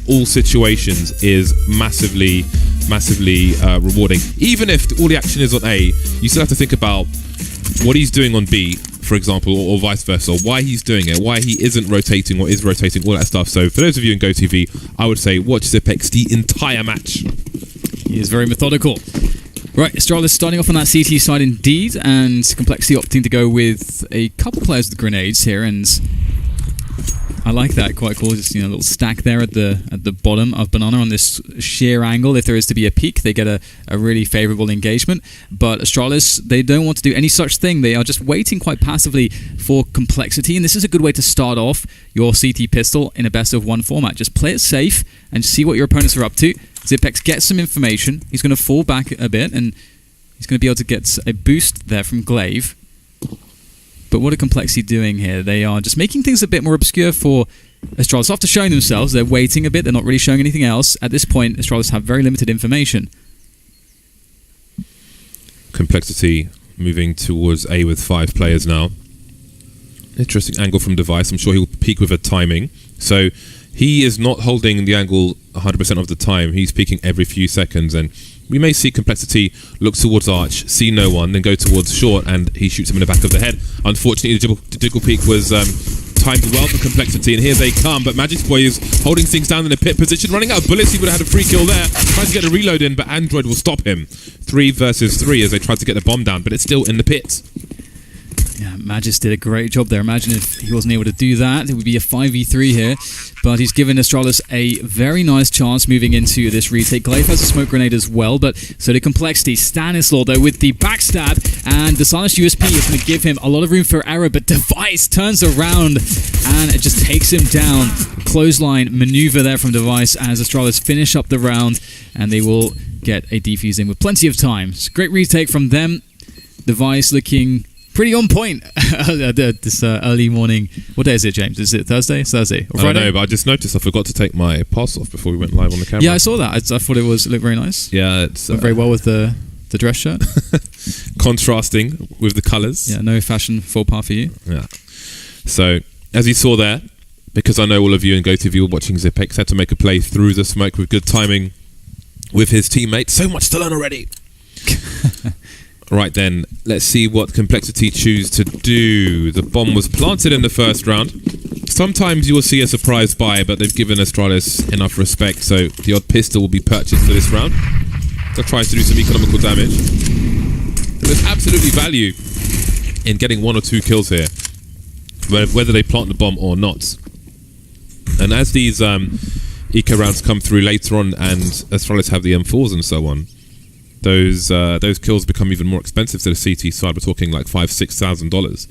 all situations is massively rewarding. Even if all the action is on A, you still have to think about what he's doing on B, for example, or vice versa, or why he's doing it, why he isn't rotating or is rotating, all that stuff. So for those of you in GoTV, I would say watch Zipex the entire match. He is very methodical. Right, Astralis starting off on that CT side indeed, and Complexity opting to go with a couple players with grenades here, and I like that, quite cool. Just, a little stack there at the bottom of Banana on this sheer angle. If there is to be a peak, they get a really favorable engagement. But Astralis, they don't want to do any such thing. They are just waiting quite passively for Complexity, and this is a good way to start off your CT pistol in a best-of-1 format. Just play it safe and see what your opponents are up to. Zipex gets some information. He's going to fall back a bit, and he's going to be able to get a boost there from Glaive. But what are Complexity doing here? They are just making things a bit more obscure for Astralis. After showing themselves, they're waiting a bit. They're not really showing anything else. At this point, Astralis have very limited information. Complexity moving towards A with 5 players now. Interesting angle from Device. I'm sure he'll peak with a timing. So he is not holding the angle 100% of the time. He's peaking every few seconds, and we may see Complexity look towards Arch, see no one, then go towards Short, and he shoots him in the back of the head. Unfortunately, the jiggle peak was timed well for Complexity, and here they come. But Magic's Boy is holding things down in a pit position, running out of bullets. He would have had a free kill there. Tries to get a reload in, but Android will stop him. 3 versus 3 as they try to get the bomb down, but it's still in the pit. Yeah, Magis did a great job there. Imagine if he wasn't able to do that. It would be a 5v3 here. But he's given Astralis a very nice chance moving into this retake. Glaive has a smoke grenade as well, but so did Complexity. Stanislaw, though, with the backstab, and the silenced USP is going to give him a lot of room for error, but Device turns around and it just takes him down. Clothesline maneuver there from Device as Astralis finish up the round, and they will get a defuse in with plenty of time. It's a great retake from them. Device looking pretty on point this early morning. What day is it, James? Is it Thursday? It's Thursday or Friday? I don't know, but I just noticed I forgot to take my pass off before we went live on the camera. Yeah, I saw that. I thought it looked very nice. Yeah, it's went very well with the dress shirt. Contrasting with the colours. Yeah, no fashion faux pas for you. Yeah. So, as you saw there, because I know all of you in GoTV were watching Zipex, had to make a play through the smoke with good timing with his teammate. So much to learn already. Right then, let's see what Complexity choose to do. The bomb was planted in the first round. Sometimes you will see a surprise buy, but they've given Astralis enough respect, so the odd pistol will be purchased for this round. They'll try to do some economical damage. There's absolutely value in getting 1 or 2 kills here, whether they plant the bomb or not. And as these eco rounds come through later on, and Astralis have the M4s and so on, those kills become even more expensive to the CT side. We're talking like $5,000-$6,000.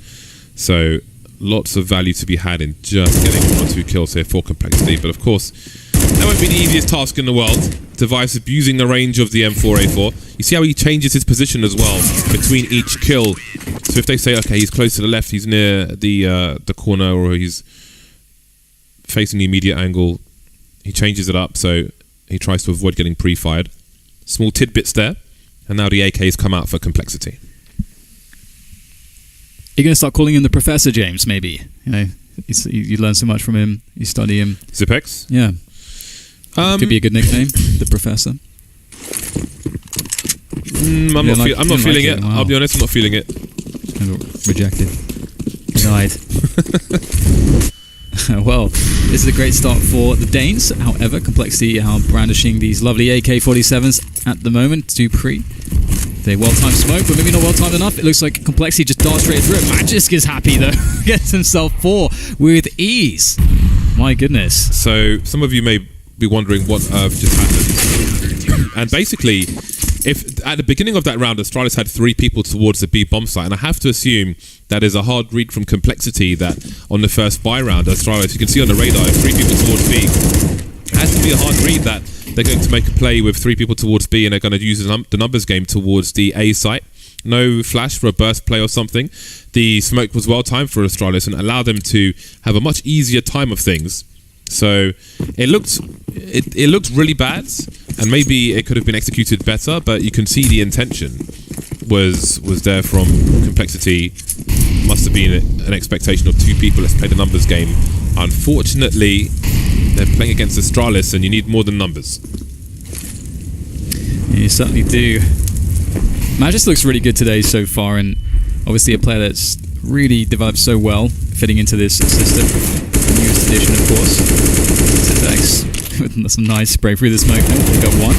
So lots of value to be had in just getting 1 or 2 kills here for Complexity. But of course, that won't be the easiest task in the world. Device abusing the range of the M4A4. You see how he changes his position as well between each kill. So if they say, okay, he's close to the left, he's near the corner, or he's facing the immediate angle, he changes it up so he tries to avoid getting pre-fired. Small tidbits there. And now the AK's come out for Complexity. You're going to start calling him the Professor, James, maybe? You learn so much from him. You study him. Zipex? Yeah. Could be a good nickname, the Professor. I'm not feeling it. Wow. I'll be honest, I'm not feeling it. Rejected. Denied. Well, this is a great start for the Danes. However, Complexity are brandishing these lovely AK-47s at the moment. Dupree. They well-timed smoke, but maybe not well-timed enough. It looks like Complexity just darts straight through it. Magisk is happy, though. Gets himself 4 with ease. My goodness. So, some of you may be wondering what earth just happened. And basically, if at the beginning of that round, Astralis had 3 people towards the B bomb site, and I have to assume that is a hard read from Complexity that on the first buy round, Astralis, you can see on the radar, 3 people towards B. It has to be a hard read that they're going to make a play with 3 people towards B and they're going to use the numbers game towards the A site. No flash for a burst play or something. The smoke was well timed for Astralis and allowed them to have a much easier time of things. So it looked really bad, and maybe it could have been executed better, but you can see the intention was there from Complexity. Must have been an expectation of 2 people. Let's play the numbers game. Unfortunately, they're playing against Astralis, and you need more than numbers. Yeah, you certainly do. Magis looks really good today so far, and obviously a player that's really developed so well, fitting into this system. The newest edition, of course. Zipex with some nice spray through the smoke. We got one.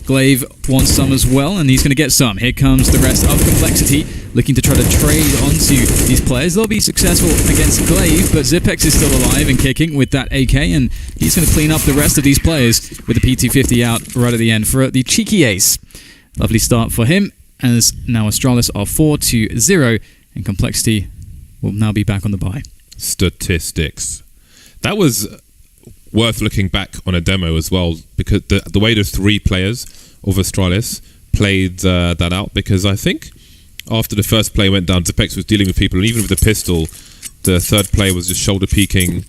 Glaive wants some as well, and he's going to get some. Here comes the rest of Complexity, looking to try to trade onto these players. They'll be successful against Glaive, but Zipex is still alive and kicking with that AK, and he's going to clean up the rest of these players with the P250 out right at the end for the cheeky ace. Lovely start for him, as now Astralis are 4-0, and Complexity will now be back on the bye. Statistics. That was worth looking back on a demo as well, because the way the 3 players of Astralis played that out, because I think after the first play went down, Zipex was dealing with people, and even with the pistol, the third player was just shoulder peeking,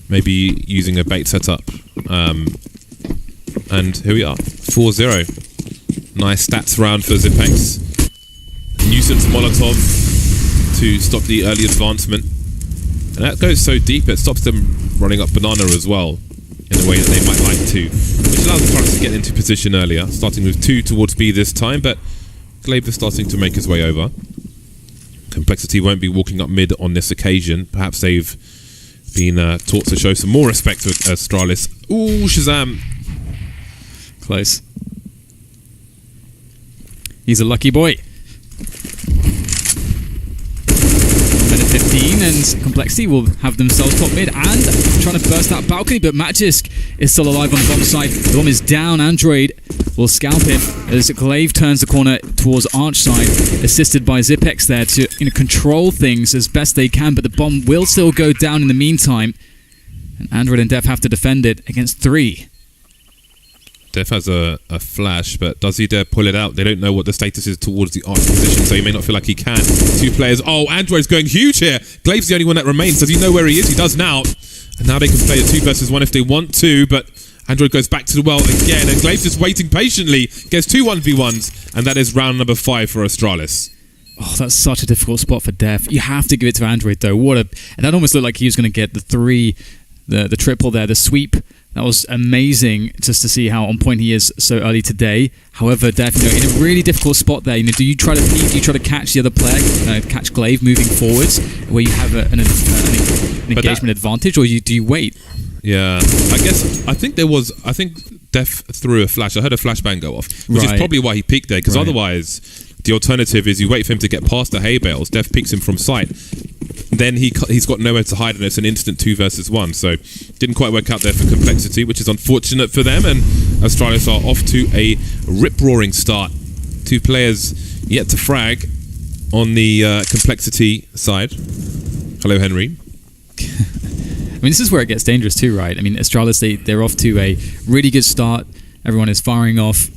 maybe using a bait setup. And here we are, 4-0. Nice stats round for Zipex. Nuisance Molotov to stop the early advancement. And that goes so deep, it stops them running up Banana as well, in a way that they might like to, which allows the Astralis to get into position earlier, starting with 2 towards B this time, but Glaive is starting to make his way over. Complexity won't be walking up mid on this occasion. Perhaps they've been taught to show some more respect to Astralis. Ooh, Shazam! Close. He's a lucky boy. 15, and Complexity will have themselves top mid and trying to burst that balcony, but Magisk is still alive on the bomb side. The bomb is down. Android will scalp him as Glaive turns the corner towards Arch side, assisted by Zipex there to control things as best they can, but the bomb will still go down in the meantime, and Android and Def have to defend it against 3. Def has a flash, but does he dare pull it out? They don't know what the status is towards the Arch position, so he may not feel like he can. 2 players. Oh, Android's going huge here. Glaive's the only one that remains. Does he know where he is? He does now. And now they can play a 2 versus 1 if they want to, but Android goes back to the well again, and Glaive's just waiting patiently. Gets 2 1v1s, and that is round number 5 for Astralis. Oh, that's such a difficult spot for Def. You have to give it to Android, though. And that almost looked like he was going to get the 3, the triple there, the sweep. That was amazing just to see how on point he is so early today. However, Def, in a really difficult spot there, do you try to peek, do you try to catch the other player, catch Glaive moving forwards, where you have an engagement advantage, or do you wait? Yeah, I think Def threw a flash. I heard a flashbang go off, which is probably why he peeked there, because otherwise the alternative is you wait for him to get past the hay bales. Def peeks him from sight. Then he's got nowhere to hide, and it's an instant 2 versus 1. So didn't quite work out there for Complexity, which is unfortunate for them. And Astralis are off to a rip-roaring start. 2 players yet to frag on the Complexity side. Hello, Henry. This is where it gets dangerous too, right? Astralis, they're off to a really good start. Everyone is firing off.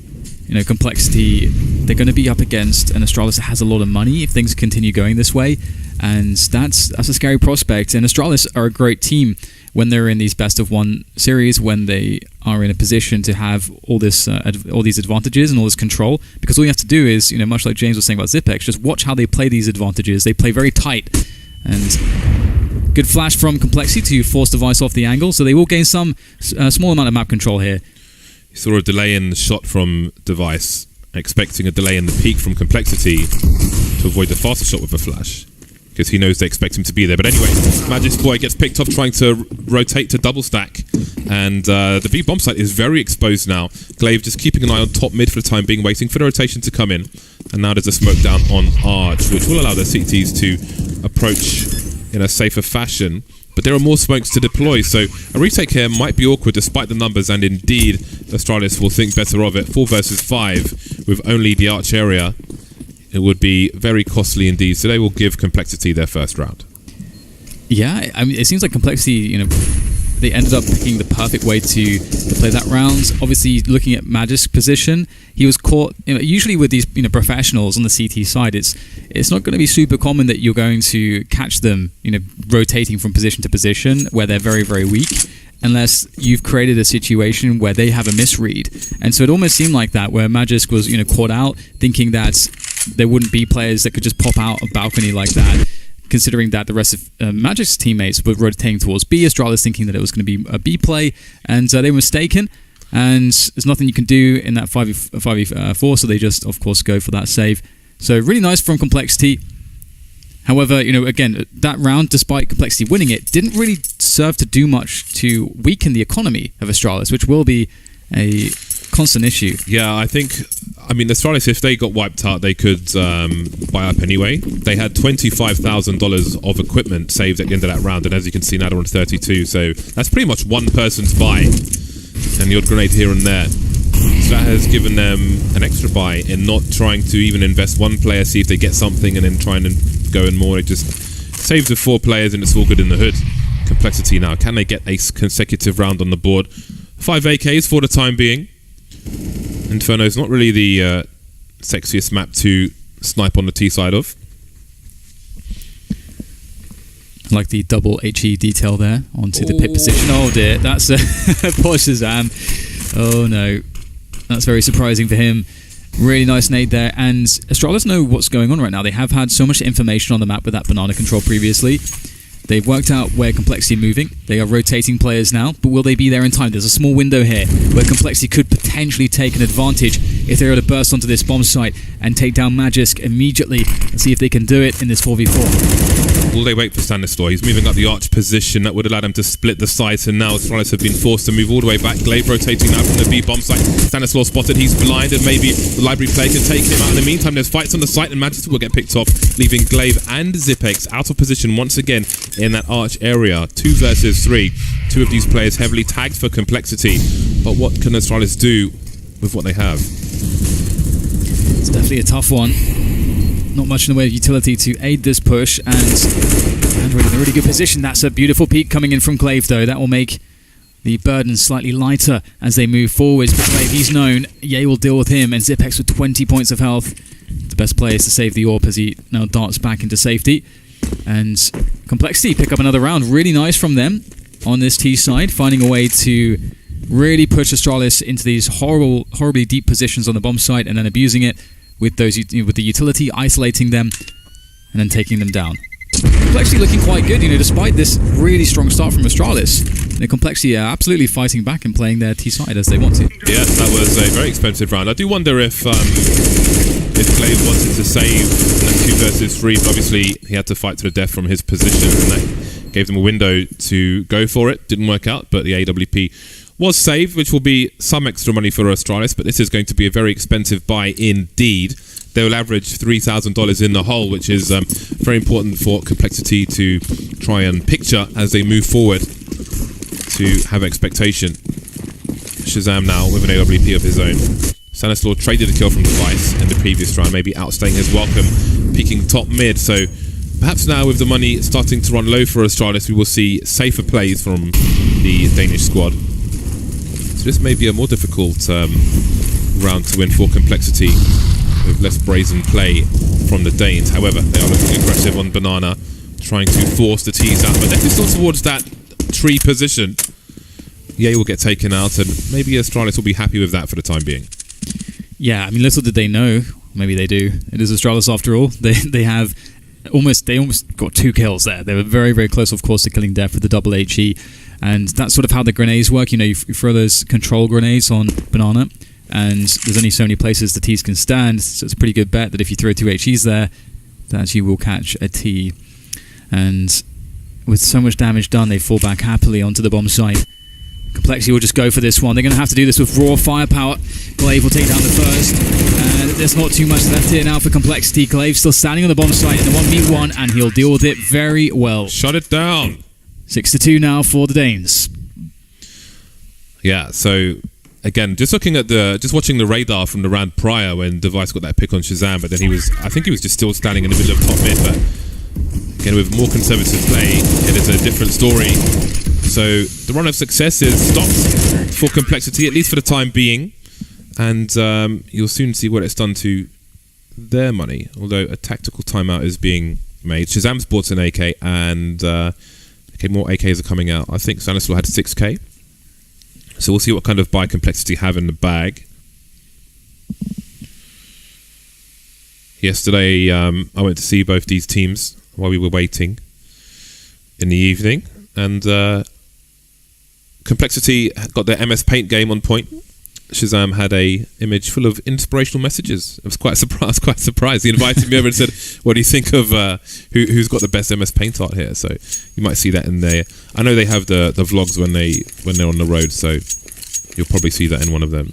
Complexity, they're going to be up against an Astralis that has a lot of money if things continue going this way, and that's a scary prospect. And Astralis are a great team when they're in these best-of-1 series, when they are in a position to have all these advantages and all this control, because all you have to do is, much like James was saying about Zipex, just watch how they play these advantages. They play very tight, and good flash from Complexity to force Device off the angle, so they will gain some small amount of map control here. You saw a delay in the shot from Device, expecting a delay in the peak from Complexity to avoid the faster shot with a flash, because he knows they expect him to be there. But anyway, Magic's boy gets picked off trying to rotate to double stack, and the B bomb site is very exposed now. Glaive just keeping an eye on top mid for the time being, waiting for the rotation to come in, and now there's a smoke down on Arch, which will allow the CTs to approach in a safer fashion. But there are more smokes to deploy, so a retake here might be awkward despite the numbers, and indeed, Astralis will think better of it. 4 versus 5 with only the Arch area. It would be very costly indeed, so they will give Complexity their first round. Yeah, it seems like Complexity, they ended up picking the perfect way to play that round. Obviously, looking at Magic's position, he was caught. Usually with these professionals on the CT side, it's not going to be super common that you're going to catch them rotating from position to position where they're very, very weak, unless you've created a situation where they have a misread. And so it almost seemed like that, where Magisk was caught out, thinking that there wouldn't be players that could just pop out a balcony like that considering that the rest of Magic's teammates were rotating towards B. Astralis thinking that it was going to be a B play, and they were mistaken. And there's nothing you can do in that 5v4, so they just, of course, go for that save. So really nice from Complexity. However, again, that round, despite Complexity winning it, didn't really serve to do much to weaken the economy of Astralis, which will be a constant issue. Yeah, Astralis, if they got wiped out, they could buy up anyway. They had $25,000 of equipment saved at the end of that round, and as you can see now, they're on 32, so that's pretty much one person's buy, and the odd grenade here and there. So that has given them an extra buy in not trying to even invest one player, see if they get something, and then trying to go in more. It just saves with 4 players, and it's all good in the hood. Complexity now, can they get a consecutive round on the board? 5 AKs for the time being. Inferno is not really the sexiest map to snipe on the T side of. Like the double HE detail there onto the pit position. Oh dear, that's poor Shazam. Oh no, that's very surprising for him. Really nice nade there, and Astralis know what's going on right now. They have had so much information on the map with that banana control previously. They've worked out where Complexity are moving. They are rotating players now, but will they be there in time? There's a small window here where Complexity could potentially take an advantage if they were to burst onto this bomb site and take down Magisk immediately and see if they can do it in this 4v4. Will they wait for Stanislaw? He's moving up the arch position. That would allow them to split the site, and now Astralis have been forced to move all the way back. Glaive rotating now from the B bomb site. Stanislaw spotted. He's blind, and maybe the library player can take him out. In the meantime, there's fights on the site, and Magisk will get picked off, leaving Glaive and Zipex out of position once again in that arch area. 2 versus 3. 2 of these players heavily tagged for Complexity. But what can Astralis do with what they have? It's definitely a tough one. Not much in the way of utility to aid this push, and Android in a really good position. That's a beautiful peek coming in from Glaive, though. That will make the burden slightly lighter as they move forwards. But Glaive, he's known. Ye will deal with him, and Zipex with 20 points of health. The best place to save the AWP as he now darts back into safety. And Complexity pick up another round. Really nice from them on this T side, finding a way to really push Astralis into these horribly deep positions on the bomb site, and then abusing it with the utility, isolating them, and then taking them down. Complexity looking quite good, despite this really strong start from Astralis. The Complexity are absolutely fighting back and playing their T side as they want to. Yeah, that was a very expensive round. I do wonder if Glaive wanted to save that 2 versus 3, but obviously he had to fight to the death from his position, and that gave them a window to go for it. Didn't work out, but the AWP was saved, which will be some extra money for Astralis, but this is going to be a very expensive buy indeed. They will average $3,000 in the hole, which is very important for Complexity to try and picture as they move forward to have expectation. Shazam now with an AWP of his own. Stanislaw traded a kill from Device in the previous round, maybe outstaying his welcome, peaking top mid, so perhaps now with the money starting to run low for Astralis, we will see safer plays from the Danish squad. So this may be a more difficult round to win for Complexity, with less brazen play from the Danes. However, they are looking aggressive on Banana, trying to force the T's out, but they're still towards that tree position. Ye will get taken out, and maybe Astralis will be happy with that for the time being. Yeah, little did they know, maybe they do. It is Astralis after all. They almost got 2 kills there. They were very, very close, of course, to killing Death with the double HE, and that's sort of how the grenades work. You throw those control grenades on Banana, and there's only so many places the T's can stand, so it's a pretty good bet that if you throw 2 HEs there, that you will catch a T. And with so much damage done, they fall back happily onto the bomb site. Complexity will just go for this one. They're going to have to do this with raw firepower. Glaive will take down the first. There's not too much left here now for Complexity. Glaive still standing on the bomb site in the 1v1, and he'll deal with it very well. Shut it down. 6-2 now for the Danes. Yeah, so again, just watching the radar from the round prior when Device got that pick on Shazam, but then I think he was just still standing in the middle of top mid, but again, with more conservative play, it is a different story. So the run of success is stopped for Complexity, at least for the time being, and you'll soon see what it's done to their money, although a tactical timeout is being made. Shazam's bought an AK, and more AKs are coming out. I think Stanislaw had 6k, so we'll see what kind of buy Complexity have in the bag. Yesterday, I went to see both these teams while we were waiting in the evening, and Complexity got their MS Paint game on point. Shazam had a image full of inspirational messages. I was quite surprised. He invited me over and said, "What do you think of who's got the best MS Paint art here?" So you might see that in there. I know they have the vlogs when they're on the road, so you'll probably see that in one of them.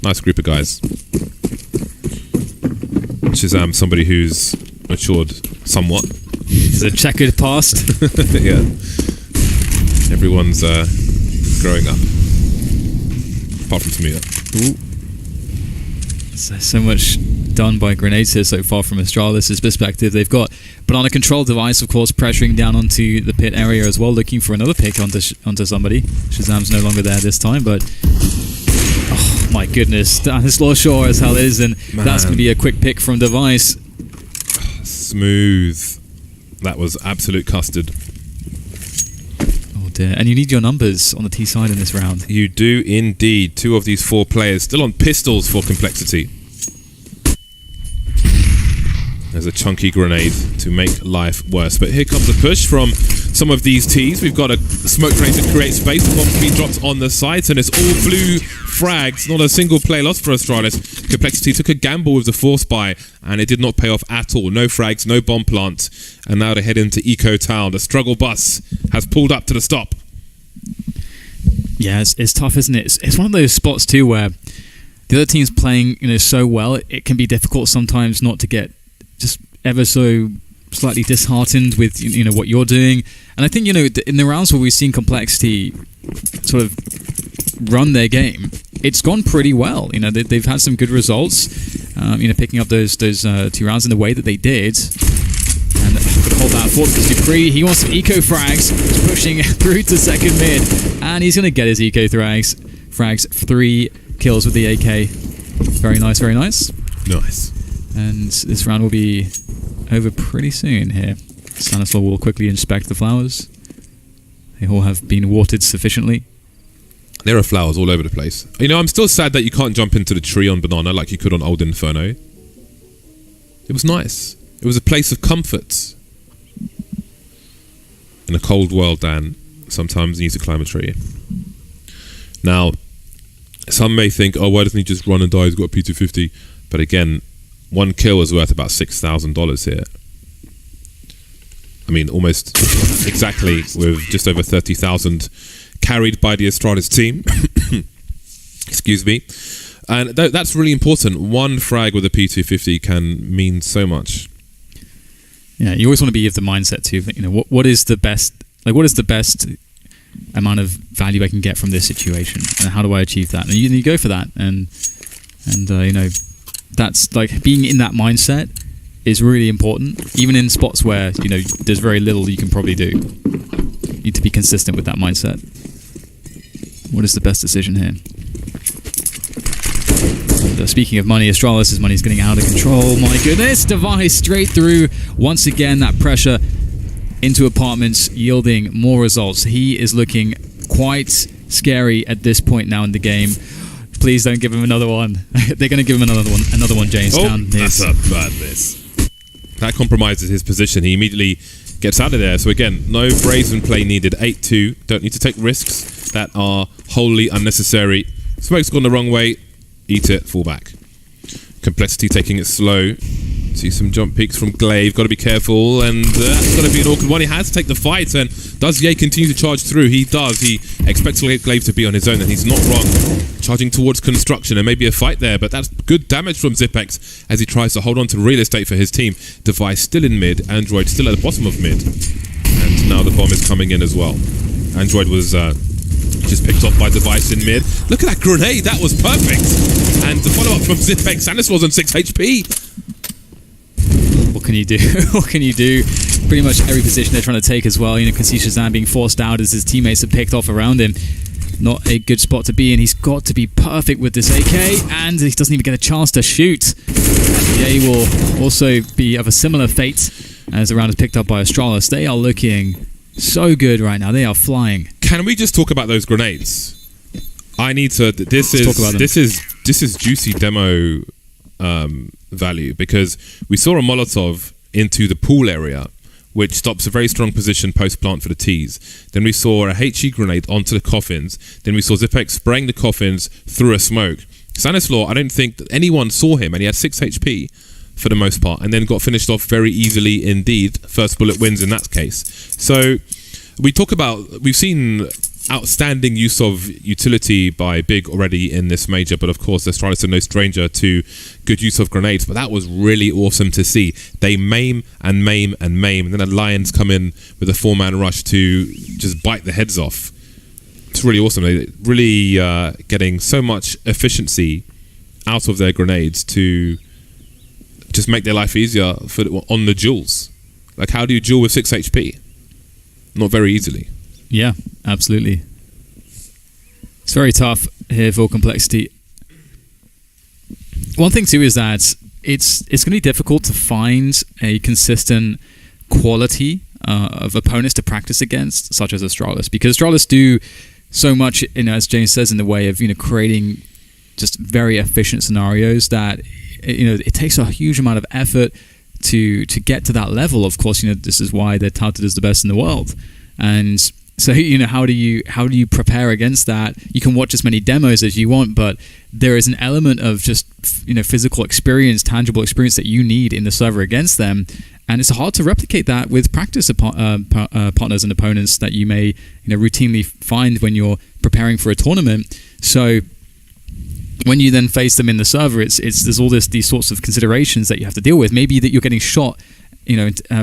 Nice group of guys. Shazam, somebody who's matured somewhat. It's a checkered past. Yeah. Everyone's growing up. Apart from Tamia. So much done by Grenades here so far from Astralis' perspective. They've got Banana Control Device, of course, pressuring down onto the pit area as well, looking for another pick onto somebody. Shazam's no longer there this time, but... Oh, my goodness. Stanislaw sure as hell is, and that's going to be a quick pick from Device. Smooth. That was absolute custard. Oh dear. And you need your numbers on the T side in this round. You do indeed. 2 of these 4 players still on pistols for Complexity. There's a chunky grenade to make life worse. But here comes a push from some of these Ts. We've got a smoke grenade to create space. The bomb being dropped on the sides, and it's all blue frags. Not a single play lost for Astralis. Complexity took a gamble with the force buy, and it did not pay off at all. No frags, no bomb plant. And now they head into Eco Town. The struggle bus has pulled up to the stop. Yeah, it's tough, isn't it? It's one of those spots too where the other team's playing, so well. It can be difficult sometimes not to get just ever so slightly disheartened with what you're doing. And I think in the rounds where we've seen Complexity sort of run their game, it's gone pretty well. They've had some good results. Picking up those 2 rounds in the way that they did. And could hold that fort because Dupree, he wants some eco frags. He's pushing through to second mid, and he's going to get his eco frags. 3 kills with the AK. Very nice, very nice. Nice. And this round will be over pretty soon here. Stanislaw will quickly inspect the flowers. They all have been watered sufficiently. There are flowers all over the place. I'm still sad that you can't jump into the tree on Banana like you could on Old Inferno. It was nice. It was a place of comfort. In a cold world, Dan, sometimes you need to climb a tree. Now, some may think, oh, why doesn't he just run and die? He's got a P250. But again, 1 kill is worth about $6,000 here. I mean, almost exactly, with just over 30,000 carried by the Astralis team. Excuse me. And that's really important. 1 frag with a P250 can mean so much. Yeah, you always want to be of the mindset too. What is the best? What is the best amount of value I can get from this situation, and how do I achieve that? And you go for that, and that's like being in that mindset is really important. Even in spots where there's very little you can probably do, you need to be consistent with that mindset. What is the best decision here? Speaking of money, Astralis' money is getting out of control. My goodness, Device straight through. Once again, that pressure into apartments yielding more results. He is looking quite scary at this point now in the game. Please don't give him another one. They're going to give him another one, James. That's a bad miss. That compromises his position. He immediately gets out of there. So again, no brazen play needed. 8-2. Don't need to take risks that are wholly unnecessary. Smoke's gone the wrong way. Eat it, fall back. Complexity taking it slow. See some jump peaks from Glaive. Got to be careful, and that's going to be an awkward one. He has to take the fight, and does Ye continue to charge through? He does. He expects Glaive to be on his own, and he's not wrong. Charging towards construction, and maybe a fight there, but that's good damage from Zipex as he tries to hold on to real estate for his team. Device still in mid, Android still at the bottom of mid, and now the bomb is coming in as well. Android was just picked off by Device in mid. Look at that grenade, that was perfect. And the follow-up from Zipex, Sandus was on 6 HP. What can you do? What can you do? Pretty much every position they're trying to take as well. You can see Shazam being forced out as his teammates are picked off around him. Not a good spot to be in. He's got to be perfect with this AK, and he doesn't even get a chance to shoot. Ye will also be of a similar fate as the round is picked up by Astralis. They are looking so good right now. They are flying. Can we just talk about those grenades? I need to. This is juicy demo value, because we saw a Molotov into the pool area, which stops a very strong position post-plant for the T's. Then we saw a HE grenade onto the coffins. Then we saw Zipex spraying the coffins through a smoke. Stanislaw, I don't think that anyone saw him, and he had 6 HP for the most part, and then got finished off very easily indeed. First bullet wins in that case. So we've seen outstanding use of utility by Big already in this major, but of course Astralis are no stranger to good use of grenades. But that was really awesome to see. They maim and maim and maim, and then the Lions come in with a 4-man rush to just bite the heads off. It's really awesome. They're really getting so much efficiency out of their grenades to just make their life easier on the duels. Like, how do you duel with 6 HP? Not very easily. Yeah, absolutely. It's very tough here for Complexity. One thing too is that it's going to be difficult to find a consistent quality of opponents to practice against, such as Astralis, because Astralis do so much, as James says, in the way of creating just very efficient scenarios that it takes a huge amount of effort to get to that level. Of course, this is why they're touted as the best in the world, and so how do you prepare against that? You can watch as many demos as you want, but there is an element of just physical experience, tangible experience that you need in the server against them, and it's hard to replicate that with practice partners and opponents that you may routinely find when you're preparing for a tournament. So when you then face them in the server, there's all these sorts of considerations that you have to deal with. Maybe that you're getting shot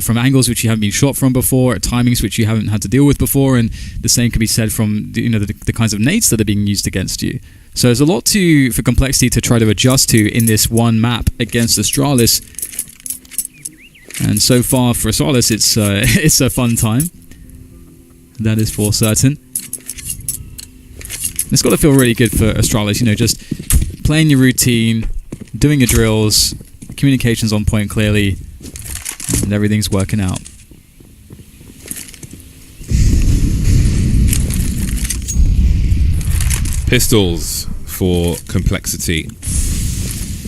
from angles which you haven't been shot from before, at timings which you haven't had to deal with before, and the same can be said from the kinds of nades that are being used against you. So there's a lot for Complexity to try to adjust to in this one map against Astralis. And so far for Astralis, it's a fun time. That is for certain. It's got to feel really good for Astralis, just playing your routine, doing your drills, communications on point clearly, and everything's working out. Pistols for Complexity.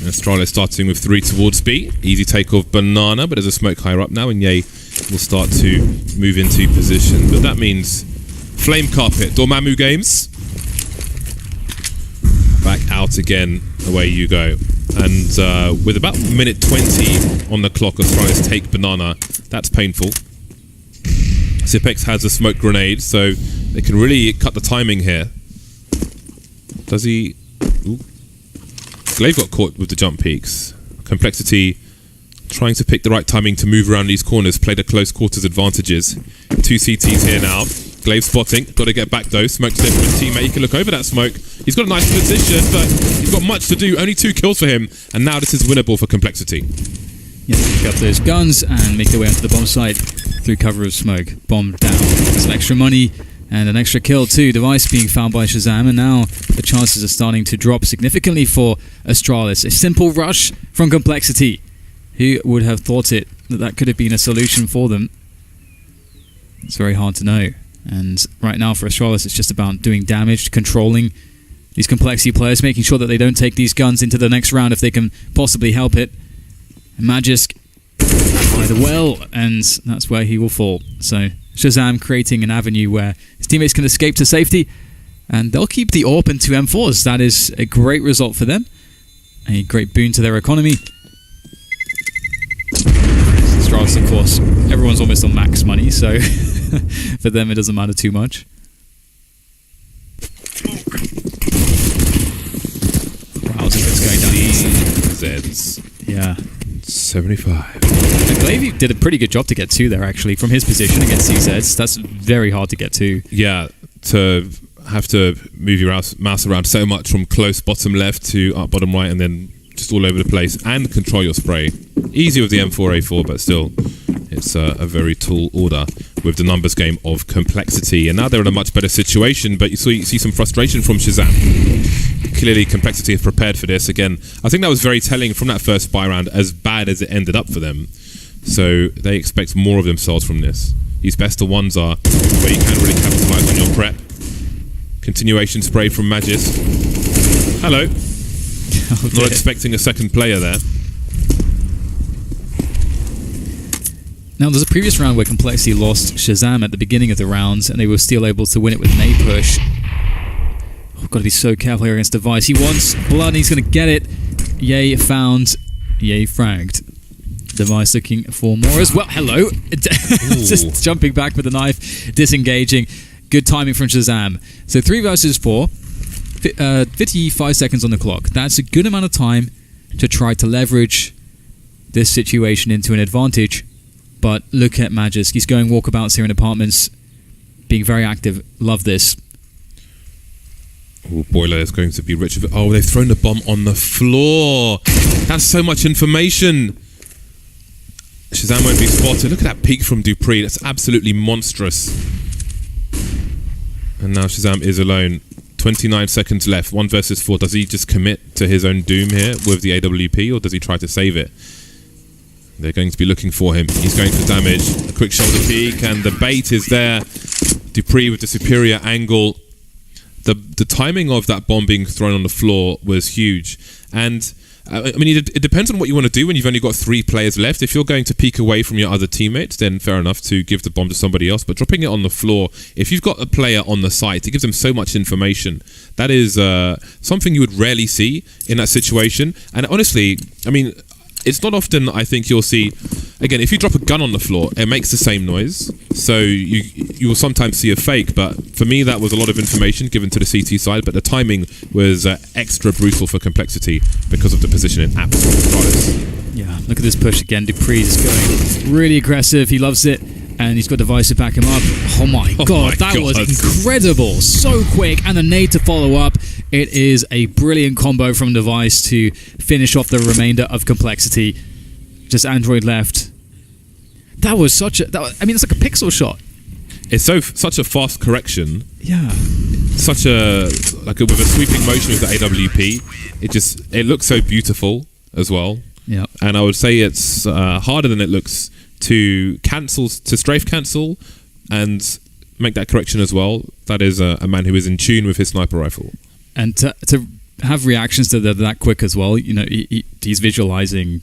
Astralis starting with 3 towards B. Easy take of Banana, but there's a smoke higher up now, and Ye will start to move into position. But that means Flame Carpet, Dormammu Games. Back out again, away you go. And with about minute 20 on the clock, Astralis take Banana. That's painful. Zipex has a smoke grenade, so they can really cut the timing here. Does he... Ooh. Glaive got caught with the jump peaks. Complexity trying to pick the right timing to move around these corners, play the close quarters advantages. 2 CTs here now. Glaive spotting. Got to get back though. Smoke's there from his teammate. He can look over that smoke. He's got a nice position, but he's got much to do. Only 2 kills for him. And now this is winnable for Complexity. Yeah, pick up those guns and make their way onto the bomb site through cover of smoke. Bomb down. Some extra money and an extra kill too. Device being found by Shazam, and now the chances are starting to drop significantly for Astralis. A simple rush from Complexity. Who would have thought that could have been a solution for them? It's very hard to know. And right now for Astralis, it's just about doing damage, controlling these Complexity players, making sure that they don't take these guns into the next round if they can possibly help it. And Magisk by the well, and that's where he will fall. So Shazam creating an avenue where his teammates can escape to safety, and they'll keep the AWP and 2 M4s. That is a great result for them. A great boon to their economy. Astralis, of course, everyone's almost on max money, so for them it doesn't matter too much. Wow, it's going down. Zeds. Yeah. 75. Glaive did a pretty good job to get 2 there, actually, from his position against CZs. That's very hard to get 2. Yeah, to have to move your mouse around so much from close bottom left to up bottom right, and then just all over the place, and control your spray. Easy with the M4A4, but still, it's a very tall order with the numbers game of Complexity. And now they're in a much better situation, but you see some frustration from Shazam. Clearly, Complexity have prepared for this. Again, I think that was very telling from that first buy round, as bad as it ended up for them. So they expect more of themselves from this. These best of ones are where you can really capitalize on your prep. Continuation spray from Magisk. Hello. Oh, not expecting a second player there. Now, there's a previous round where Complexity lost Shazam at the beginning of the rounds, and they were still able to win it with an A push. Oh, got to be so careful here against Device. He wants blood, and he's going to get it. Yay found. Yay fragged. Device looking for more as well. Hello. Just jumping back with the knife, disengaging. Good timing from Shazam. So 3 versus 4. 55 seconds on the clock. That's a good amount of time to try to leverage this situation into an advantage. But look at Magisk. He's going walkabouts here in apartments, being very active. Love this. Oh, Boiler is going to be rich of it. Oh, they've thrown the bomb on the floor. That's so much information. Shazam won't be spotted. Look at that peek from Dupree. That's absolutely monstrous. And now Shazam is alone. 29 seconds left. 1 versus 4. Does he just commit to his own doom here with the AWP, or does he try to save it? They're going to be looking for him. He's going for damage. A quick shoulder peek, and the bait is there. Dupree with the superior angle. The timing of that bomb being thrown on the floor was huge. And I mean, it depends on what you want to do when you've only got 3 players left. If you're going to peek away from your other teammates, then fair enough to give the bomb to somebody else. But dropping it on the floor, if you've got a player on the site, it gives them so much information. That is something you would rarely see in that situation. And honestly, I mean, it's not often I think you'll see. Again, if you drop a gun on the floor, it makes the same noise. So you will sometimes see a fake. But for me, that was a lot of information given to the CT side. But the timing was extra brutal for Complexity because of the positioning at Astralis. Yeah, look at this push again. Dupree is going really aggressive. He loves it. And he's got Device to back him up. Oh my god, that was incredible. So quick. And the nade to follow up. It is a brilliant combo from Device to finish off the remainder of Complexity. Just Android left. That was such a... I mean, it's like a pixel shot. It's such a fast correction. Yeah. Such a... with a sweeping motion with the AWP. It looks so beautiful as well. Yeah. And I would say it's harder than it looks to strafe cancel and make that correction as well. That is a man who is in tune with his sniper rifle. And to have reactions to that quick as well, you know, he's visualizing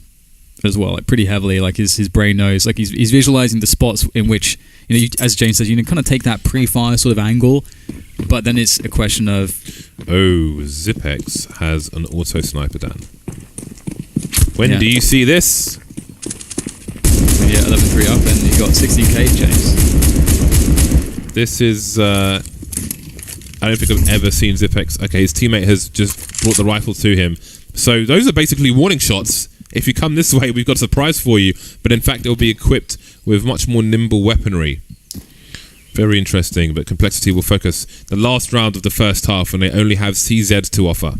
as well, like pretty heavily, like his brain knows, like he's visualizing the spots in which, you know, as James says, you can kind of take that pre-fire sort of angle, but then it's a question of... Oh, Zipex has an auto sniper, Dan. When do you see this? Yeah, 11-3 up, and you got 16k, James. This is... I don't think I've ever seen Zipex. Okay, his teammate has just brought the rifle to him. So those are basically warning shots. If you come this way, we've got a surprise for you. But in fact, it'll be equipped with much more nimble weaponry. Very interesting, but Complexity will focus the last round of the first half, and they only have CZ to offer.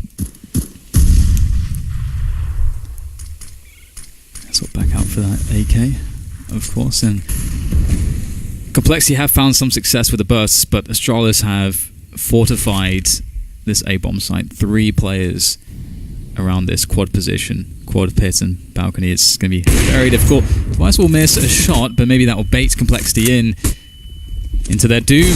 So back out for that AK, of course. And Complexity have found some success with the bursts, but Astralis have fortified this A-bomb site. 3 players around this quad position, quad pit and balcony. It's going to be very difficult. Device will miss a shot, but maybe that will bait Complexity into their doom.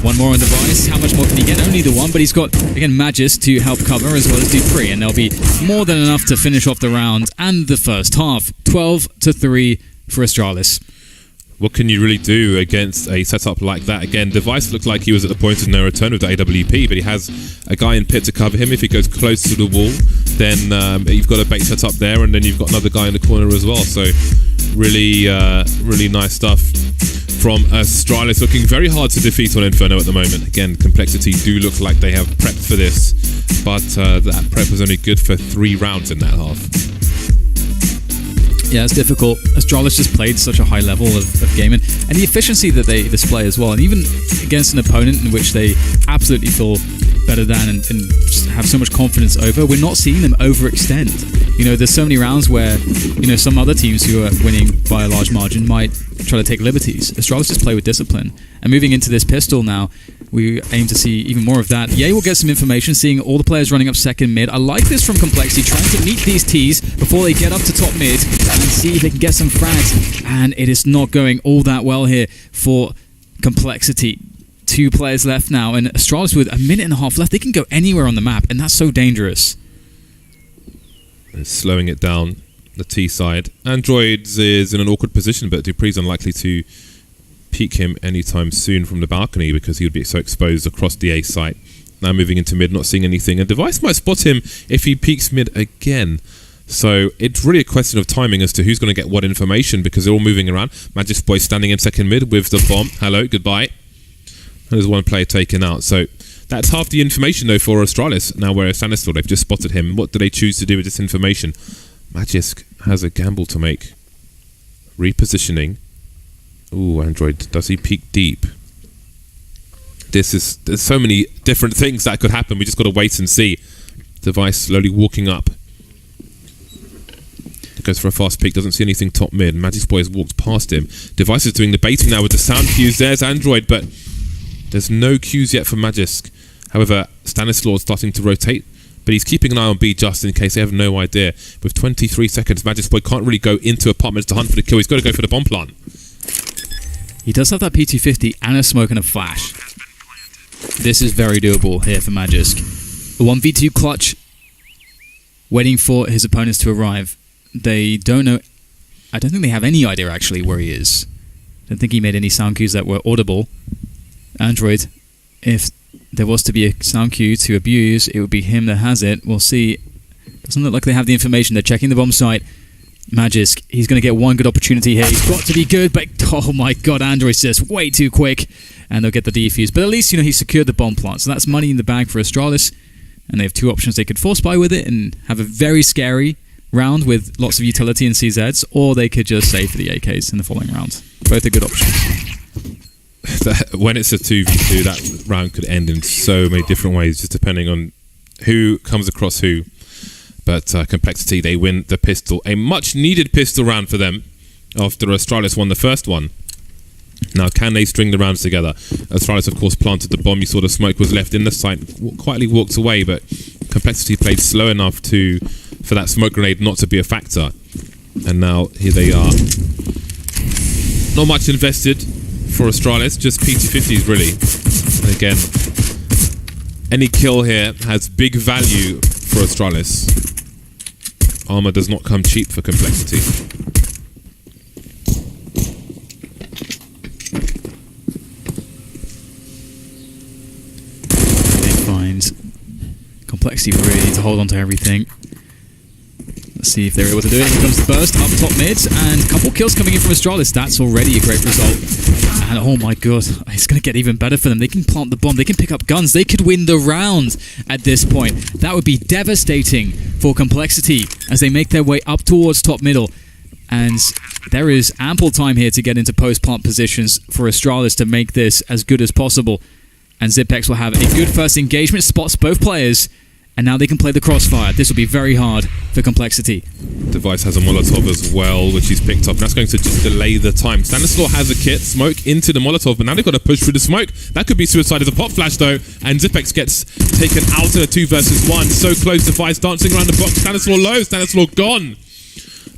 One more on Device. How much more can he get? Only the one, but he's got, again, Magisk to help cover as well as Dupree, and there'll be more than enough to finish off the round and the first half. 12-3 for Astralis. What can you really do against a setup like that? Again, Device looked like he was at the point of no return with the AWP, but he has a guy in pit to cover him. If he goes close to the wall, then you've got a bait set up there, and then you've got another guy in the corner as well. So really, really nice stuff from Astralis. Looking very hard to defeat on Inferno at the moment. Again, Complexity do look like they have prepped for this, but that prep was only good for 3 rounds in that half. Yeah, it's difficult. Astralis just played such a high level of gaming, and the efficiency that they display as well, and even against an opponent in which they absolutely feel better than and just have so much confidence over, we're not seeing them overextend. You know, there's so many rounds where, you know, some other teams who are winning by a large margin might try to take liberties. Astralis just play with discipline. And moving into this pistol now, we aim to see even more of that. Ye will get some information, seeing all the players running up second mid. I like this from Complexity, trying to meet these Ts before they get up to top mid and see if they can get some frags. And it is not going all that well here for Complexity. 2 players left now, and Astralis with a minute and a half left. They can go anywhere on the map, and that's so dangerous. And slowing it down. the T side. Androids is in an awkward position, but Dupree's unlikely to peek him anytime soon from the balcony because he would be so exposed across the A site. Now moving into mid, not seeing anything. And Device might spot him if he peeks mid again. So it's really a question of timing as to who's going to get what information because they're all moving around. Magic's Boy standing in second mid with the bomb. Hello, goodbye. And there's one player taken out. So that's half the information though for Astralis. Now where Stanislaw, they've just spotted him. What do they choose to do with this information? Magisk has a gamble to make. Repositioning. Ooh, Android, does he peek deep? There's so many different things that could happen. We just got to wait and see. Device slowly walking up. Goes for a fast peek, doesn't see anything top mid. Magic's Boy has walked past him. Device is doing the baiting now with the sound cues. There's Android, but there's no cues yet for Magisk. However, Stanislaw is starting to rotate, but he's keeping an eye on B just in case they have no idea. With 23 seconds, Magic's Boy can't really go into apartments to hunt for the kill. He's got to go for the bomb plant. He does have that P250 and a smoke and a flash. This is very doable here for Magisk. A 1v2 clutch, waiting for his opponents to arrive. They don't know. I don't think they have any idea actually where he is. I don't think he made any sound cues that were audible. Android, if there was to be a sound cue to abuse, it would be him that has it. We'll see. Doesn't look like they have the information. They're checking the bomb site. Magisk, he's going to get one good opportunity here. He's got to be good, but oh my god, Android's just way too quick. And they'll get the defuse. But at least, he secured the bomb plant. So that's money in the bag for Astralis. And they have two options. They could force buy with it and have a very scary round with lots of utility and CZs, or they could just save for the AKs in the following round. Both are good options. When it's a 2v2, that round could end in so many different ways, just depending on who comes across who. But Complexity, they win the pistol. A much-needed pistol round for them after Astralis won the first one. Now, can they string the rounds together? Astralis, of course, planted the bomb. You saw the smoke was left in the site, quietly walked away, but Complexity played slow enough for that smoke grenade not to be a factor. And now here they are. Not much invested for Astralis, just P250s really. And again, any kill here has big value for Astralis. Armor does not come cheap for Complexity. They find Complexity really need to hold on to everything. Let's see if they're able to do it. Here comes the burst up top mid, and a couple kills coming in from Astralis. That's already a great result. And oh my god, it's going to get even better for them. They can plant the bomb, they can pick up guns, they could win the round at this point. That would be devastating for Complexity as they make their way up towards top middle. And there is ample time here to get into post-plant positions for Astralis to make this as good as possible. And Zipex will have a good first engagement, spots both players, and now they can play the crossfire. This will be very hard for Complexity. Device has a Molotov as well, which he's picked up. That's going to just delay the time. Stanislaw has a kit, smoke into the Molotov, but now they've got to push through the smoke. That could be suicide as a pop flash, though. And Zipex gets taken out in a 2 versus 1. So close, Device dancing around the box. Stanislaw low, Stanislaw gone.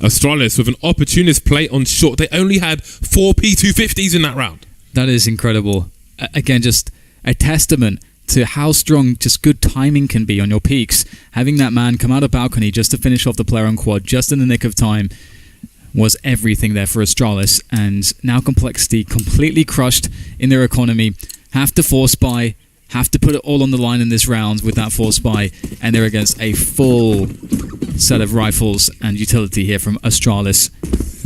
Astralis with an opportunist play on short. They only had 4 P250s in that round. That is incredible. Again, just a testament to how strong just good timing can be on your peaks. Having that man come out of balcony just to finish off the player on quad just in the nick of time was everything there for Astralis. And now Complexity completely crushed in their economy. Have to force buy, have to put it all on the line in this round with that force buy, and they're against a full set of rifles and utility here from Astralis.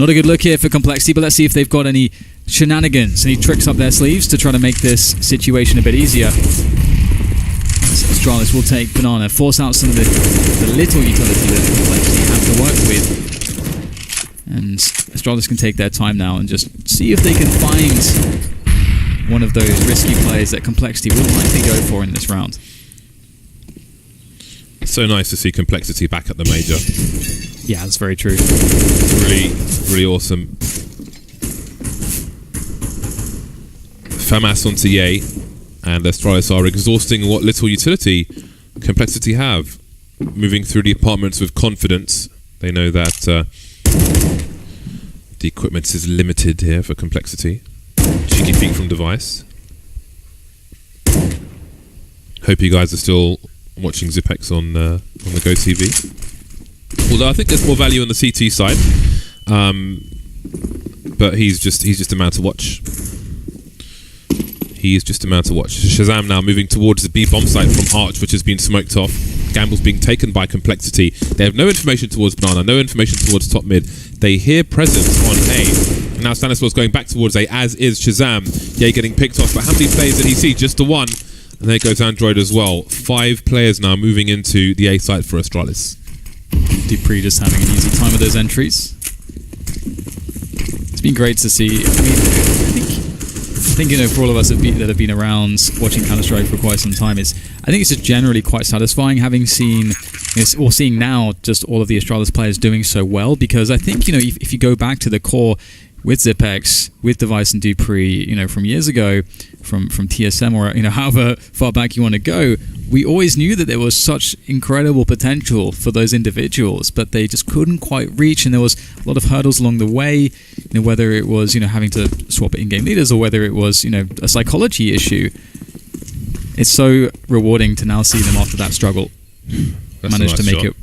Not a good look here for Complexity, but let's see if they've got any shenanigans, any tricks up their sleeves to try to make this situation a bit easier. So Astralis will take Banana, force out some of the little utility that Complexity have to work with. And Astralis can take their time now and just see if they can find one of those risky plays that Complexity will likely go for in this round. So nice to see Complexity back at the major. Yeah, that's very true. Really, really awesome. FAMAS onto Ye, and Astralis are exhausting what little utility Complexity have. Moving through the apartments with confidence. They know that the equipment is limited here for Complexity. Cheeky peek from Device. Hope you guys are still watching Zipex on the Go TV. Although I think there's more value on the CT side. But he's just a man to watch. He is just a man to watch. Shazam now moving towards the B bomb site from Arch, which has been smoked off. Gamble's being taken by Complexity. They have no information towards Banana, no information towards top mid. They hear presence on A. And now Stanislaus going back towards A, as is Shazam. Ye getting picked off, but how many players did he see? Just the one. And there goes Android as well. 5 players now moving into the A site for Astralis. Dupree just having an easy time with those entries. It's been great to see. I mean, I think for all of us that have been around watching Counter-Strike for quite some time, I think it's just generally quite satisfying having seen, or seeing now, just all of the Astralis players doing so well, because I think, if you go back to the core with Zipex, with Device and Dupree, from years ago, from TSM, or however far back you want to go, we always knew that there was such incredible potential for those individuals, but they just couldn't quite reach, and there was a lot of hurdles along the way, whether it was having to swap in-game leaders, or whether it was a psychology issue. It's so rewarding to now see them after that struggle manage to make it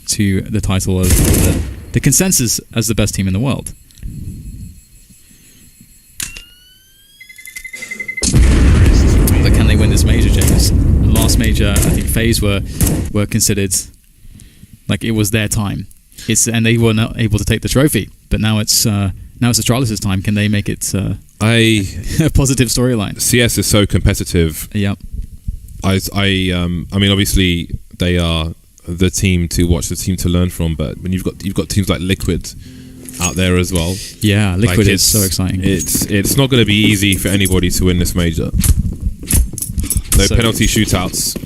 to the title of the consensus as the best team in the world. But can they win this major, James? Last major, I think FaZe were considered like it was their time. And they were not able to take the trophy. But now it's Astralis' time. Can they make it a positive storyline? CS is so competitive. Yep. I mean, obviously they are the team to watch, the team to learn from. But when you've got teams like Liquid out there as well. Yeah, Liquid is so exciting. It's not going to be easy for anybody to win this major. No penalty shootouts.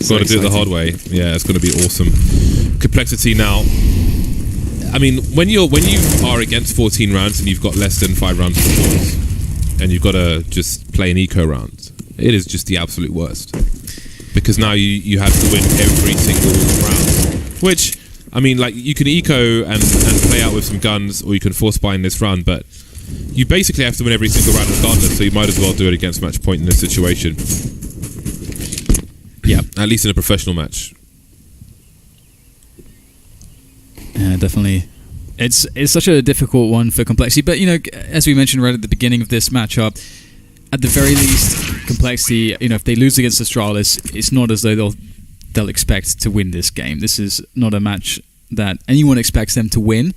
Got to do it the hard way. Yeah, it's going to be awesome. Complexity now. I mean, when you are against 14 rounds and you've got less than 5 rounds to pause, and you've got to just play an eco round, it is just the absolute worst. Because now you have to win every single round. Which, I mean, like, you can eco and play out with some guns, or you can force buy in this round, but you basically have to win every single round regardless, so you might as well do it against match point in this situation. Yeah, at least in a professional match. Yeah, definitely. It's such a difficult one for Complexity, but as we mentioned right at the beginning of this matchup, at the very least, Complexity, if they lose against Astralis, it's not as though they'll expect to win this game. This is not a match that anyone expects them to win,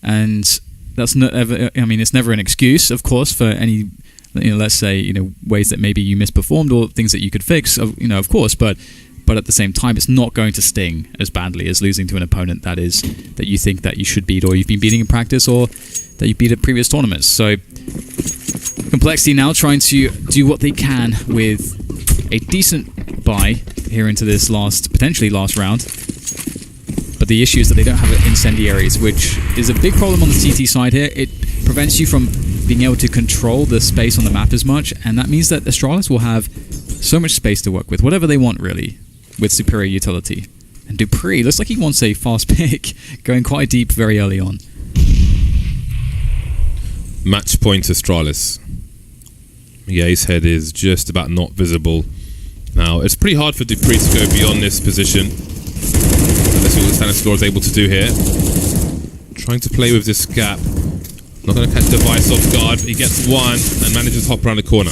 and that's not ever. I mean, it's never an excuse, of course, for any, let's say, ways that maybe you misperformed or things that you could fix, of course, but at the same time, it's not going to sting as badly as losing to an opponent that you think that you should beat, or you've been beating in practice, or that you beat at previous tournaments. So Complexity now trying to do what they can with a decent buy here into this potentially last round. But the issue is that they don't have incendiaries, which is a big problem on the CT side here. It prevents you from being able to control the space on the map as much, and that means that Astralis will have so much space to work with, whatever they want really, with superior utility. And Dupree looks like he wants a fast pick, going quite deep very early on. Match point Astralis. Ye's head is just about not visible. Now, it's pretty hard for Dupree to go beyond this position. Let's see what Stanislaus is able to do here. Trying to play with this gap. Not going to catch Device off guard, but he gets one and manages to hop around the corner.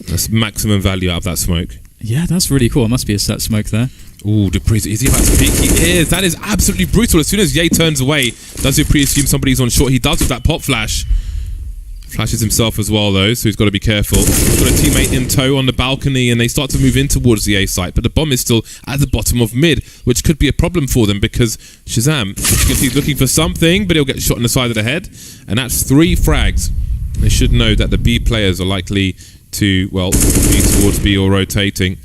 That's maximum value out of that smoke. Yeah, that's really cool. It must be a set smoke there. Ooh, Dupree, is he about to peek? He is. That is absolutely brutal. As soon as Ye turns away, does Dupree assume somebody's on short? He does with that pop flash. Flashes himself as well, though, so he's got to be careful. He's got a teammate in tow on the balcony, and they start to move in towards the A site, but the bomb is still at the bottom of mid, which could be a problem for them, because Shazam, he's looking for something, but he'll get shot in the side of the head, and that's 3 frags. They should know that the B players are likely to, well, be towards B or rotating.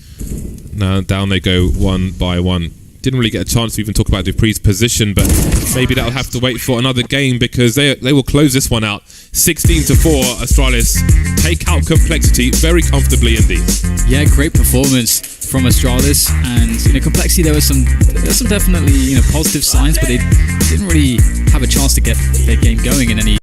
Now down they go one by one. Didn't really get a chance to even talk about Dupree's position, but maybe that'll have to wait for another game, because they will close this one out. 16-4, Astralis take out Complexity very comfortably indeed. Yeah, great performance from Astralis, and Complexity, there was some definitely positive signs, but they didn't really have a chance to get their game going in any